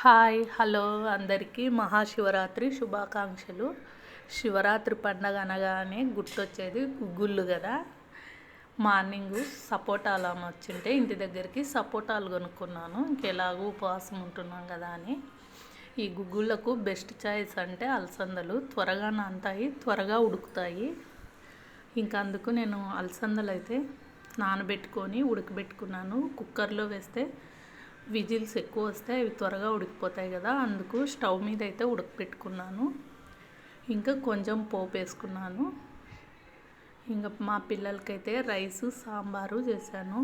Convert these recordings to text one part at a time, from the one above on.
Hi hello అందరికీ మహాశివరాత్రి శుభాకాంక్షలు. శివరాత్రి పండగ అనగానే గుర్తొచ్చేది గుగ్గుళ్ళు కదా. మార్నింగ్ సపోటాలు వచ్చింటే ఇంటి దగ్గరికి సపోటాలు కొనుక్కున్నాను. ఇంకెలాగూ ఉపవాసం ఉంటున్నాం కదా అని. ఈ గుగ్గుళ్ళకు బెస్ట్ చాయిస్ అంటే అలసందలు. త్వరగా నానతాయి, త్వరగా ఉడుకుతాయి. ఇంకా అందుకు నేను అలసందలు అయితే నానబెట్టుకొని ఉడకబెట్టుకున్నాను. కుక్కర్లో వేస్తే విజిల్స్ ఎక్కువ వస్తే అవి త్వరగా ఉడికిపోతాయి కదా, అందుకు స్టవ్ మీద అయితే ఉడకపెట్టుకున్నాను. ఇంకా కొంచెం పోపు వేసుకున్నాను. ఇంకా మా పిల్లలకైతే రైసు సాంబారు చేశాను.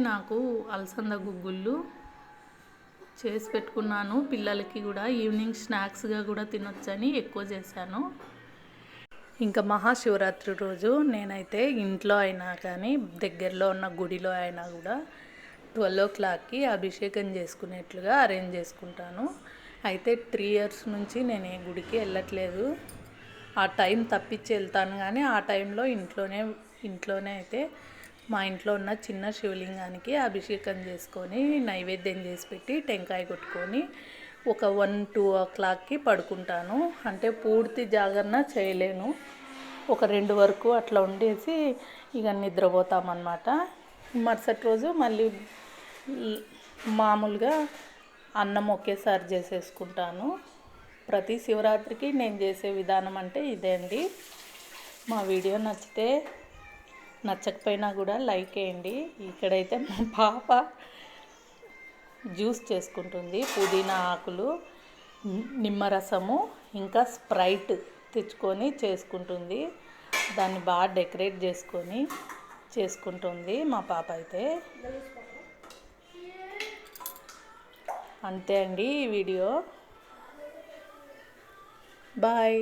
నాకు అలసంద గుగ్గుళ్ళు చేసి పెట్టుకున్నాను. పిల్లలకి కూడా ఈవినింగ్ స్నాక్స్గా కూడా తినొచ్చని ఎక్కువ చేశాను. ఇంకా మహాశివరాత్రి రోజు నేనైతే ఇంట్లో అయినా కానీ దగ్గరలో ఉన్న గుడిలో అయినా కూడా 12 అభిషేకం చేసుకునేట్లుగా అరేంజ్ చేసుకుంటాను. అయితే 3 years నుంచి నేను ఏ గుడికి వెళ్ళట్లేదు. ఆ టైం తప్పించి వెళ్తాను కానీ ఆ టైంలో ఇంట్లోనే అయితే మా ఇంట్లో ఉన్న చిన్న శివలింగానికి అభిషేకం చేసుకొని నైవేద్యం చేసి పెట్టి టెంకాయ కొట్టుకొని ఒక 1-2 o'clockకి పడుకుంటాను. అంటే పూర్తి జాగరణ చేయలేను. ఒక 2 వరకు అట్లా ఉండేసి ఇక నిద్రపోతామన్నమాట. మరుసటి రోజు మళ్ళీ మామూలుగా అన్నం ఒకేసారి చేసేసుకుంటాను. ప్రతి శివరాత్రికి నేను చేసే విధానం అంటే ఇదే అండి. మా వీడియో నచ్చకపోయినా కూడా లైక్ వేయండి. ఇక్కడైతే మా పాప జ్యూస్ చేసుకుంటుంది. పుదీనా ఆకులు, నిమ్మరసము, ఇంకా స్ప్రైట్ తెచ్చుకొని చేసుకుంటుంది. దాన్ని బాగా డెకరేట్ చేసుకుంటుంది మా పాప అయితే. అంతే అండి ఈ వీడియో. బాయ్.